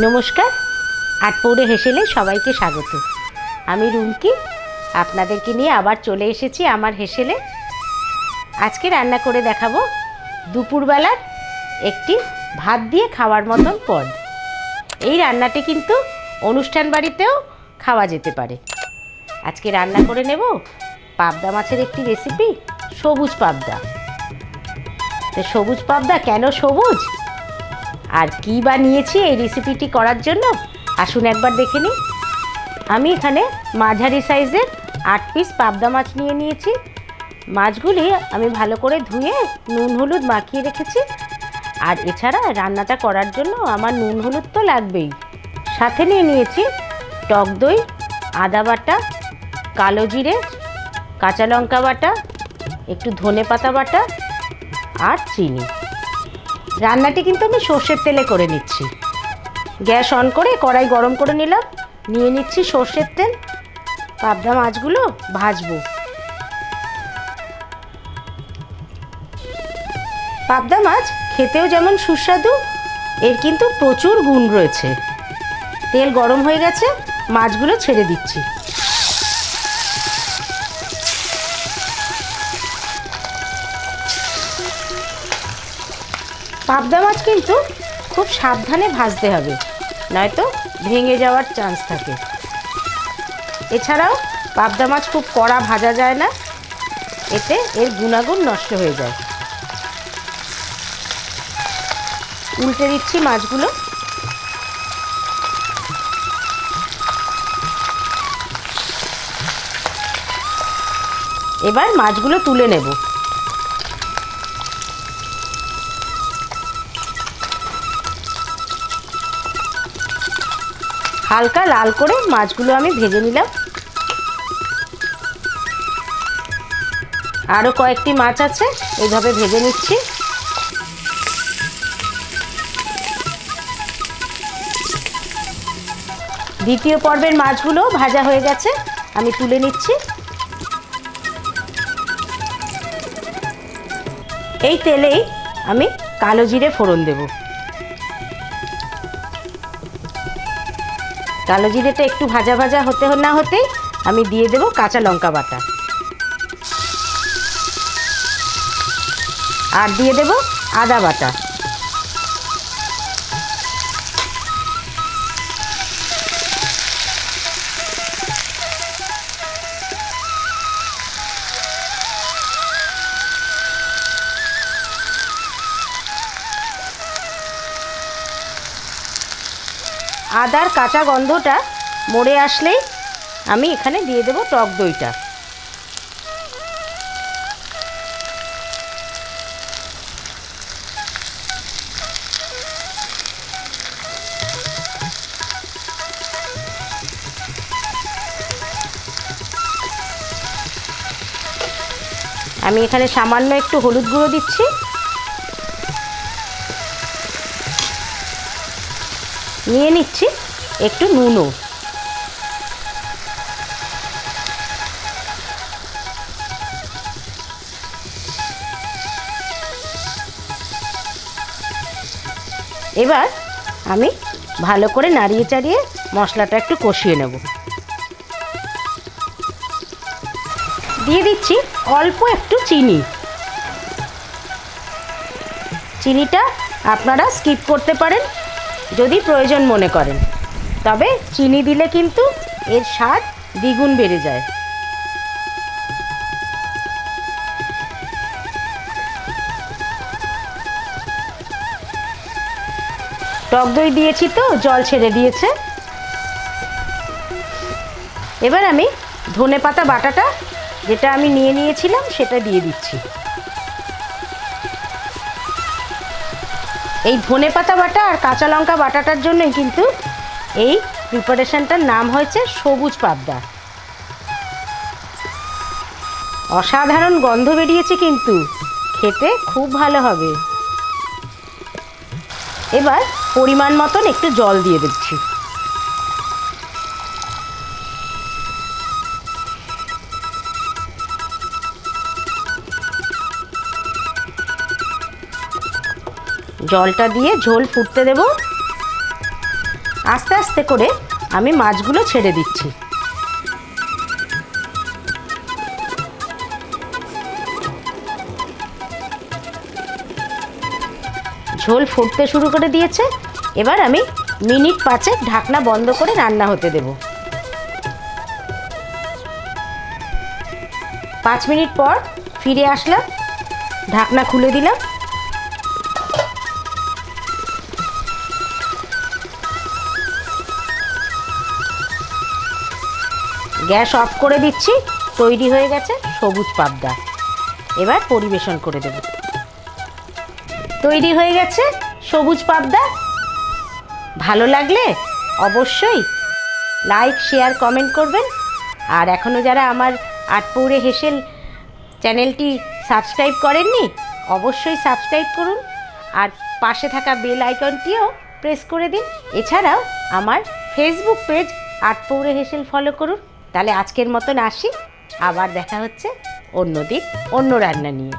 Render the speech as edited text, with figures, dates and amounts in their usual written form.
নমস্কার, আটপৌরে হেসেলে সবাইকে স্বাগত। আমি রুমকি, আপনাদেরকে নিয়ে আবার চলে এসেছি আমার হেসেলে। আজকে রান্না করে দেখাবো দুপুরবেলার একটি ভাত দিয়ে খাওয়ার মতন পদ। এই রান্নাটি কিন্তু অনুষ্ঠান বাড়িতেও খাওয়া যেতে পারে। আজকে রান্না করে নেব পাবদা মাছের একটি রেসিপি, সবুজ পাবদা। তো সবুজ পাবদা কেন সবুজ, আর কী বা নিয়েছি এই রেসিপিটি করার জন্য, আসুন একবার দেখে নিই। আমি এখানে মাঝারি সাইজের 8 পিস পাবদা মাছ নিয়েছি। মাছগুলি আমি ভালো করে ধুয়ে নুন হলুদ মাখিয়ে রেখেছি। আর এছাড়া রান্নাটা করার জন্য আমার নুন হলুদ তো লাগবেই। সাথে নিয়েছি টক দই, আদা বাটা, কালো জিরে, কাঁচা লঙ্কা বাটা, একটু ধনে পাতা বাটা আর চিনি। রান্নাটি কিন্তু আমি সর্ষের তেলে করে নিচ্ছি। গ্যাস অন করে কড়াই গরম করে নিলাম, নিয়ে নিচ্ছি সর্ষের তেল। পাবদা মাছগুলো ভাজবো। পাবদা মাছ খেতেও যেমন সুস্বাদু, এর কিন্তু প্রচুর গুণ রয়েছে। তেল গরম হয়ে গেছে, মাছগুলো ছেড়ে দিচ্ছি। পাবদা মাছ কিন্তু খুব সাবধানে ভাজতে হবে, নয়তো ভেঙে যাওয়ার চান্স থাকে। এছাড়াও পাবদা মাছ খুব কড়া ভাজা যায় না, এতে এর গুণাগুণ নষ্ট হয়ে যায়। উল্টে দিচ্ছি মাছগুলো। এবার মাছগুলো তুলে নেব। হালকা লাল করে মাছগুলো আমি ভেজে নিলাম। আরও কয়েকটি মাছ আছে, এইভাবে ভেজে নিচ্ছি। দ্বিতীয় পর্বের মাছগুলো ভাজা হয়ে গেছে, আমি তুলে নিচ্ছি। এই তেলেই আমি কালো জিরে ফোড়ন দেব। কালো জিরেটা একটু ভাজা ভাজা হতে না হতেই আমি দিয়ে দেব কাঁচা লঙ্কা বাটা, আর দিয়ে দেব আদা বাটা। আদার কাঁচা গন্ধটা মরে আসলেই আমি এখানে দিয়ে দেব টক দইটা। আমি এখানে সামান্য একটু হলুদ গুঁড়ো দিচ্ছি। নিয়ে নিচ্ছি একটু নুনও। এবার আমি ভালো করে নাড়িয়ে চাড়িয়ে মশলাটা একটু কষিয়ে নেব। দিয়ে দিচ্ছি অল্প একটু চিনি। চিনিটা আপনারা স্কিপ করতে পারেন যদি প্রয়োজন মনে করেন, তবে চিনি দিলে কিন্তু এর স্বাদ দ্বিগুণ বেড়ে যায়। টক দই দিয়েছি তো জল ছেড়ে দিয়েছে। এবার আমি ধনে পাতা বাটাটা যেটা আমি নিয়েছিলাম সেটা দিয়ে দিচ্ছি। এই ধনে পাতা বাটা আর কাঁচা লঙ্কা বাটাটার জন্যই কিন্তু এই প্রিপারেশনটার নাম হয়েছে সবুজ পাবদা। অসাধারণ গন্ধ বেরিয়েছে, কিন্তু খেতে খুব ভালো হবে। এবার পরিমাণ মতন একটু জল দিয়ে দিচ্ছি। জলটা দিয়ে ঝোল ফুটতে দেব। আস্তে আস্তে করে আমি মাছগুলো ছেড়ে দিচ্ছি। ঝোল ফুটতে শুরু করে দিয়েছে। এবার আমি মিনিট 5 ঢাকনা বন্ধ করে রান্না হতে দেব। 5 মিনিট পর ফিরে আসলাম, ঢাকনা খুলে দিলাম। গ্যাস অফ করে দিচ্ছি। তৈরি হয়ে গেছে সবুজ পাবদা। এবার পরিবেশন করে দেব। তৈরি হয়ে গেছে সবুজ পাবদা। ভালো লাগলে অবশ্যই লাইক, শেয়ার, কমেন্ট করবেন। আর এখনও যারা আমার আটপৌরে হেসেল চ্যানেলটি সাবস্ক্রাইব করেননি, অবশ্যই সাবস্ক্রাইব করুন। আর পাশে থাকা বেল আইকনটিও প্রেস করে দিন। এছাড়াও আমার ফেসবুক পেজ আটপৌরে হেসেল ফলো করুন। তাহলে আজকের মতন আসি, আবার দেখা হচ্ছে অন্য দিন অন্য রান্না নিয়ে।